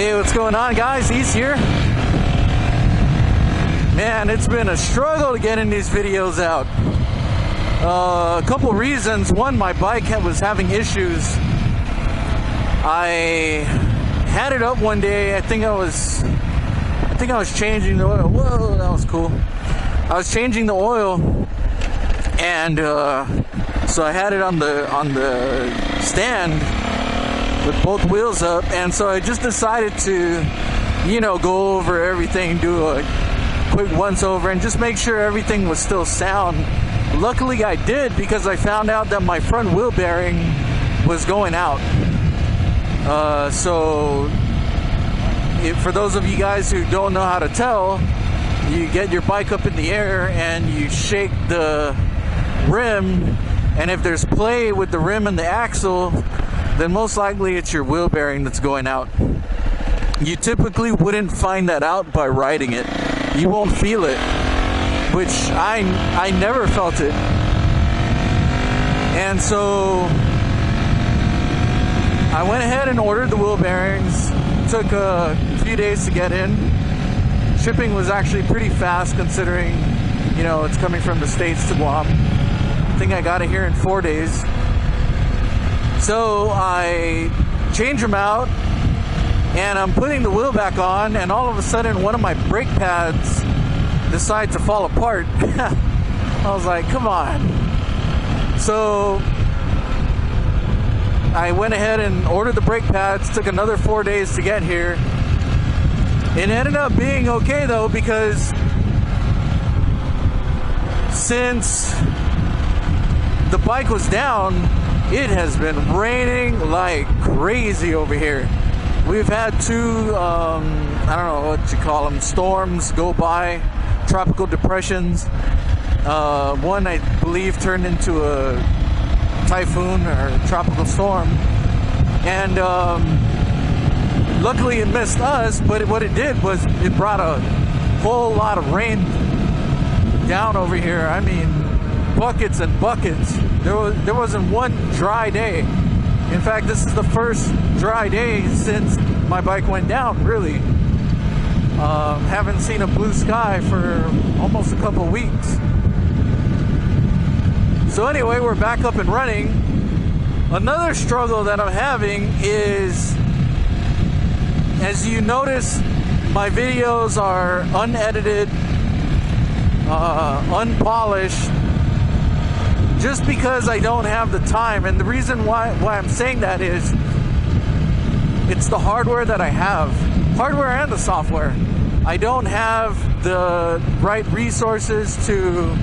Hey, what's going on, guys? He's here. Man, it's been a struggle getting these videos out. A couple reasons. One, my bike was having issues. I had it up one day. I think I was changing the oil. Whoa, that was cool. I was changing the oil, and so I had it on the stand with both wheels up, and so I just decided to, go over everything, do a quick once over, and just make sure everything was still sound. Luckily, I did, because I found out that my front wheel bearing was going out. For those of you guys who don't know how to tell, you get your bike up in the air and you shake the rim, and if there's play with the rim and the axle, then most likely it's your wheel bearing that's going out. You typically wouldn't find that out by riding it. You won't feel it, which I never felt it. And so I went ahead and ordered the wheel bearings. Took a few days to get in. Shipping was actually pretty fast, considering, it's coming from the States to Guam. I think I got it here in 4 days. So I change them out, and I'm putting the wheel back on, and all of a sudden one of my brake pads decides to fall apart. I was like, come on. So I went ahead and ordered the brake pads. Took another 4 days to get here. It ended up being okay, though, because since the bike was down, it has been raining like crazy over here. We've had two, I don't know what you call them, storms go by, tropical depressions. One, I believe, turned into a typhoon or a tropical storm, and luckily it missed us, but what it did was it brought a whole lot of rain down over here. I mean, buckets and buckets. There wasn't one dry day. In fact, this is the first dry day since my bike went down, really. Haven't seen a blue sky for almost a couple weeks. So anyway, we're back up and running. Another struggle that I'm having is, as you notice, my videos are unedited, unpolished, just because I don't have the time. And the reason why I'm saying that is, it's the hardware that I have, hardware and the software. I don't have the right resources to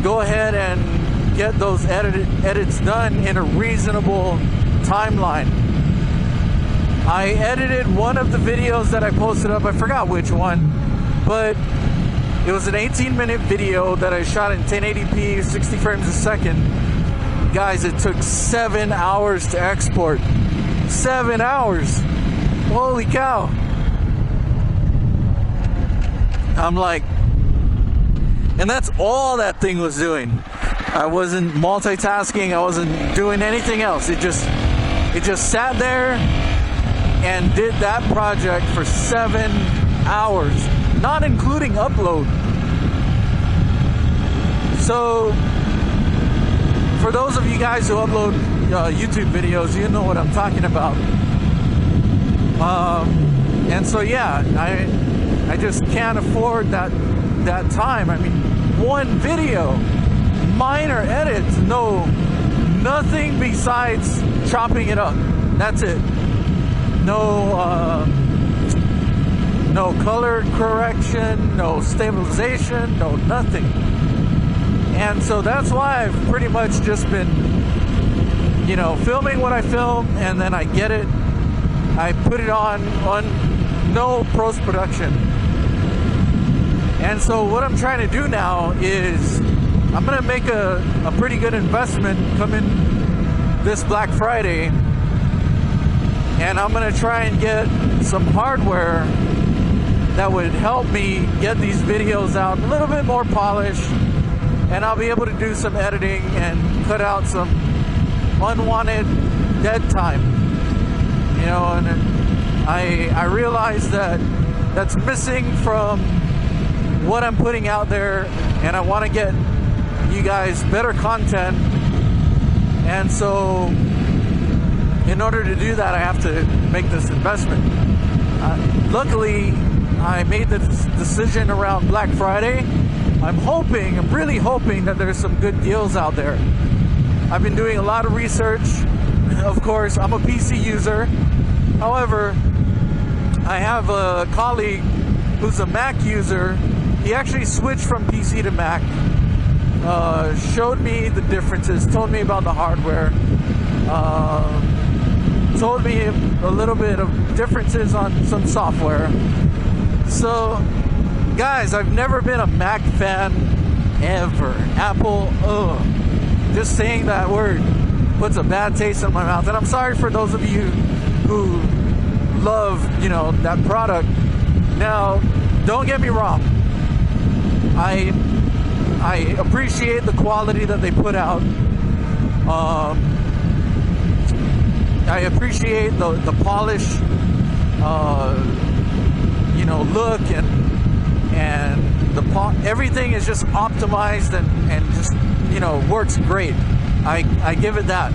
go ahead and get those edits done in a reasonable timeline. I edited one of the videos that I posted up. I forgot which one, but it was an 18-minute video that I shot in 1080p, 60 frames a second. Guys, it took 7 hours to export. 7 hours. Holy cow. I'm like, and that's all that thing was doing. I wasn't multitasking. I wasn't doing anything else. It just sat there and did that project for 7 hours, not including upload. So for those of you guys who upload YouTube videos, you know what I'm talking about. And so yeah, I just can't afford that time. I mean, one video, minor edits, nothing besides chopping it up. That's it. No color correction, no stabilization, no nothing. And so that's why I've pretty much just been, filming what I film, and then I get it, I put it on no post-production. And so what I'm trying to do now is, I'm going to make a pretty good investment coming this Black Friday, and I'm going to try and get some hardware that would help me get these videos out a little bit more polished, and I'll be able to do some editing and cut out some unwanted dead time, and I realize that that's missing from what I'm putting out there, and I want to get you guys better content. And so in order to do that, I have to make this investment. Luckily, I made the decision around Black Friday. I'm really hoping that there's some good deals out there. I've been doing a lot of research. Of course, I'm a PC user. However, I have a colleague who's a Mac user. He actually switched from PC to Mac, showed me the differences, told me about the hardware, told me a little bit of differences on some software. So, guys, I've never been a Mac fan ever. Apple, just saying that word puts a bad taste in my mouth. And I'm sorry for those of you who love, that product. Now, don't get me wrong. I appreciate the quality that they put out. I appreciate the polish, look and everything is just optimized and just works great. I give it that.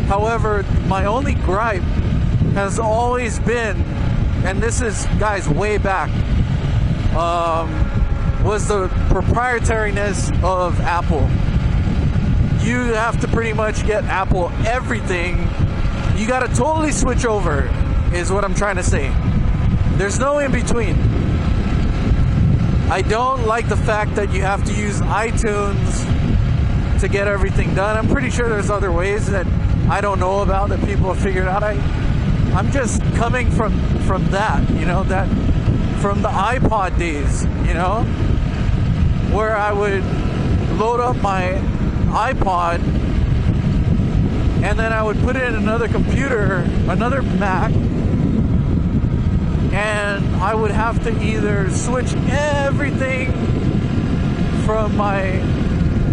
However, my only gripe has always been, and this is, guys, way back, was the proprietariness of Apple. You have to pretty much get Apple everything. You got to totally switch over, is what I'm trying to say. There's no in between. I don't like the fact that you have to use iTunes to get everything done. I'm pretty sure there's other ways that I don't know about that people have figured out. I'm just coming from that, that from the iPod days, where I would load up my iPod and then I would put it in another computer, another Mac, and I would have to either switch everything from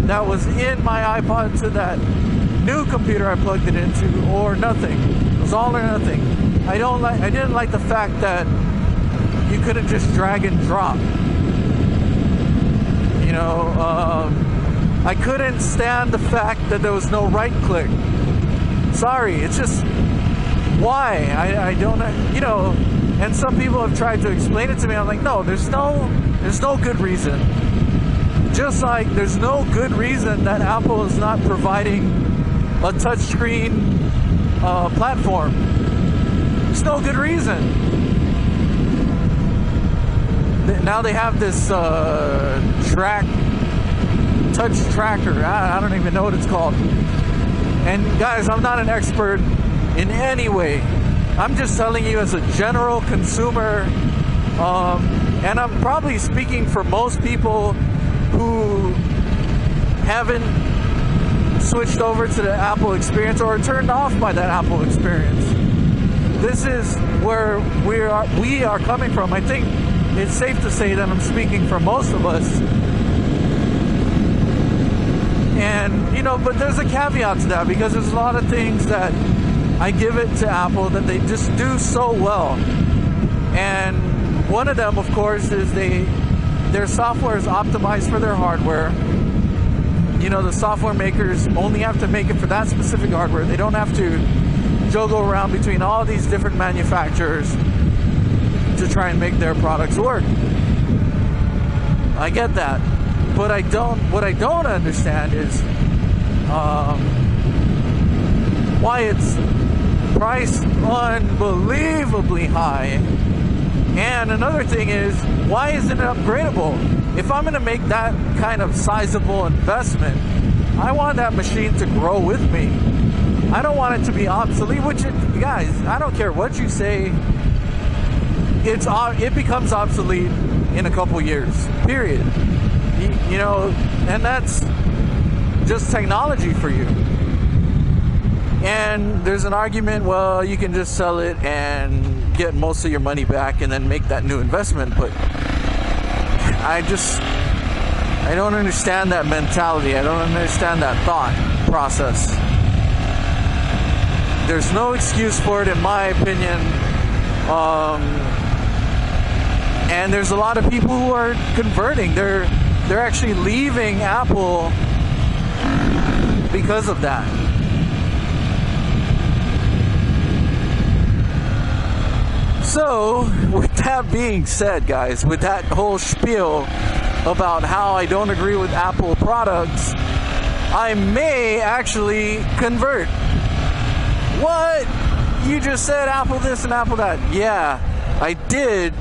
that was in my iPod to that new computer I plugged it into, or nothing. It was all or nothing. I didn't like the fact that you couldn't just drag and drop. I couldn't stand the fact that there was no right click. Sorry, it's just why I don't, and some people have tried to explain it to me. I'm like, no, there's no good reason. Just like there's no good reason that Apple is not providing a touchscreen platform. There's no good reason. Now they have this touch tracker. I don't even know what it's called. And guys, I'm not an expert in any way. I'm just telling you as a general consumer, and I'm probably speaking for most people who haven't switched over to the Apple experience or turned off by that Apple experience. This is where we are coming from. I think it's safe to say that I'm speaking for most of us. And, but there's a caveat to that, because there's a lot of things that I give it to Apple that they just do so well. And one of them, of course, is their software is optimized for their hardware. The software makers only have to make it for that specific hardware. They don't have to juggle around between all these different manufacturers to try and make their products work. I get that. But what I don't understand is why it's priced unbelievably high. And another thing is, why isn't it upgradable? If I'm going to make that kind of sizable investment, I want that machine to grow with me. I don't want it to be obsolete, guys, I don't care what you say, it becomes obsolete in a couple years, period. And that's just technology for you. And there's an argument, well, you can just sell it and get most of your money back and then make that new investment. But I don't understand that mentality. I don't understand that thought process. There's no excuse for it, in my opinion. And there's a lot of people who are converting. They're actually leaving Apple because of that. So, with that being said, guys, with that whole spiel about how I don't agree with Apple products, I may actually convert. What? You just said Apple this and Apple that. Yeah, I did.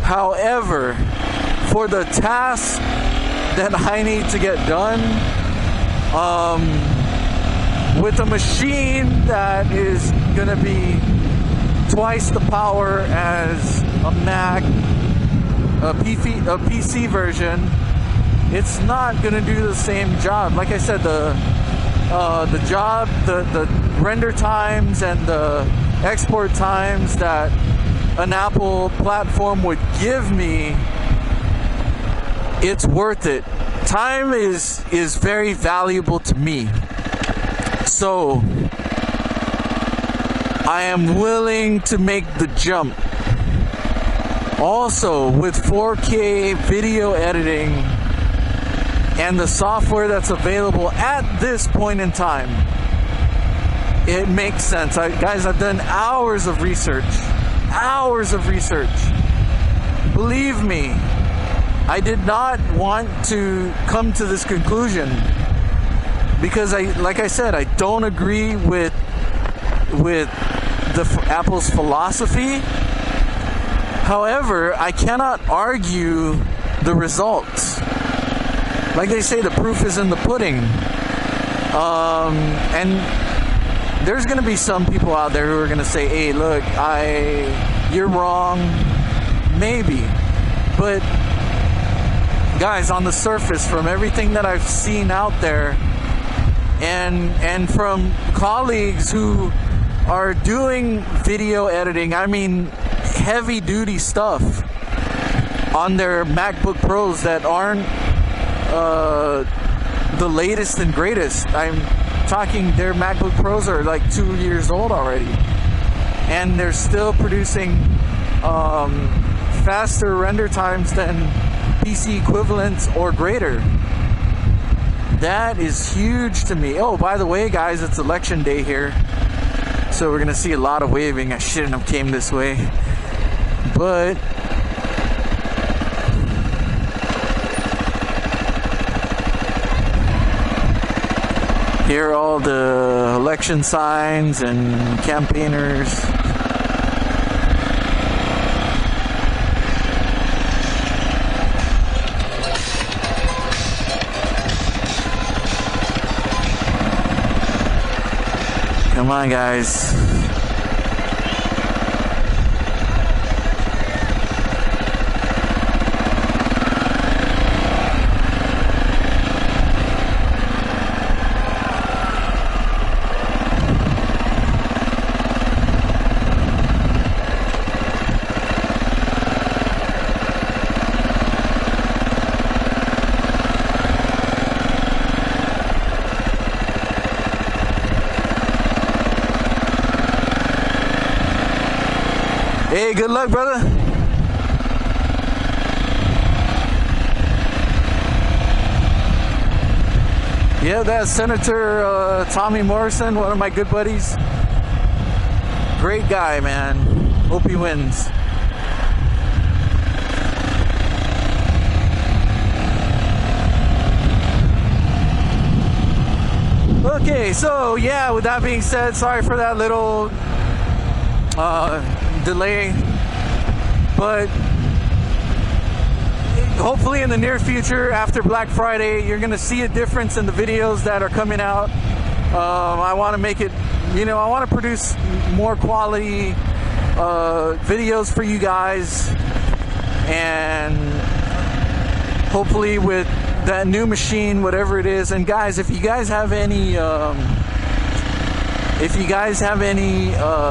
However, for the task that I need to get done, with a machine that is going to be twice the power as a Mac, a PC version, it's not going to do the same job. Like I said, the render times and the export times that an Apple platform would give me, it's worth it. Time is very valuable to me. So I am willing to make the jump. Also, with 4K video editing and the software that's available at this point in time, it makes sense. Guys, I've done hours of research. Believe me, I did not want to come to this conclusion because like I said, I don't agree with Apple's philosophy. However, I cannot argue the results. Like they say, the proof is in the pudding. And there's going to be some people out there who are going to say, hey, look, you're wrong. Maybe. But, guys, on the surface, from everything that I've seen out there, and from colleagues who are doing video editing, I mean, heavy duty stuff on their MacBook Pros that aren't the latest and greatest. I'm talking their MacBook Pros are like 2 years old already, and they're still producing faster render times than PC equivalents or greater. That is huge to me. Oh, by the way, guys, it's election day here, so we're gonna see a lot of waving. I shouldn't have came this way, but here are all the election signs and campaigners. Come on, guys. Hey, good luck, brother. Yeah, that's Senator Tommy Morrison, one of my good buddies. Great guy, man. Hope he wins. Okay, so yeah, with that being said, sorry for that little delay, but hopefully in the near future, after Black Friday, you're gonna see a difference in the videos that are coming out. I want to make it, I want to produce more quality videos for you guys, and hopefully with that new machine, whatever it is. And guys, if you guys have any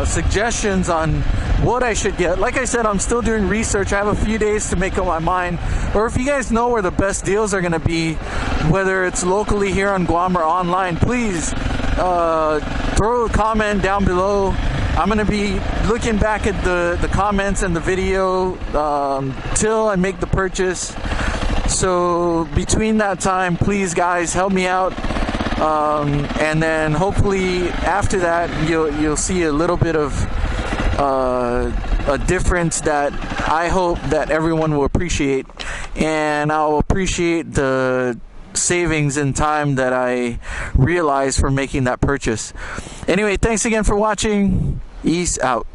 suggestions on what I should get, like I said, I'm still doing research. I have a few days to make up my mind. Or if you guys know where the best deals are going to be, whether it's locally here on Guam or online, please throw a comment down below I'm gonna be looking back at the comments and the video till I make the purchase. So between that time, please guys, help me out. And then hopefully after that, you'll see a little bit of a difference that I hope that everyone will appreciate, and I'll appreciate the savings in time that I realized for making that purchase. Anyway, thanks again for watching. Ease out.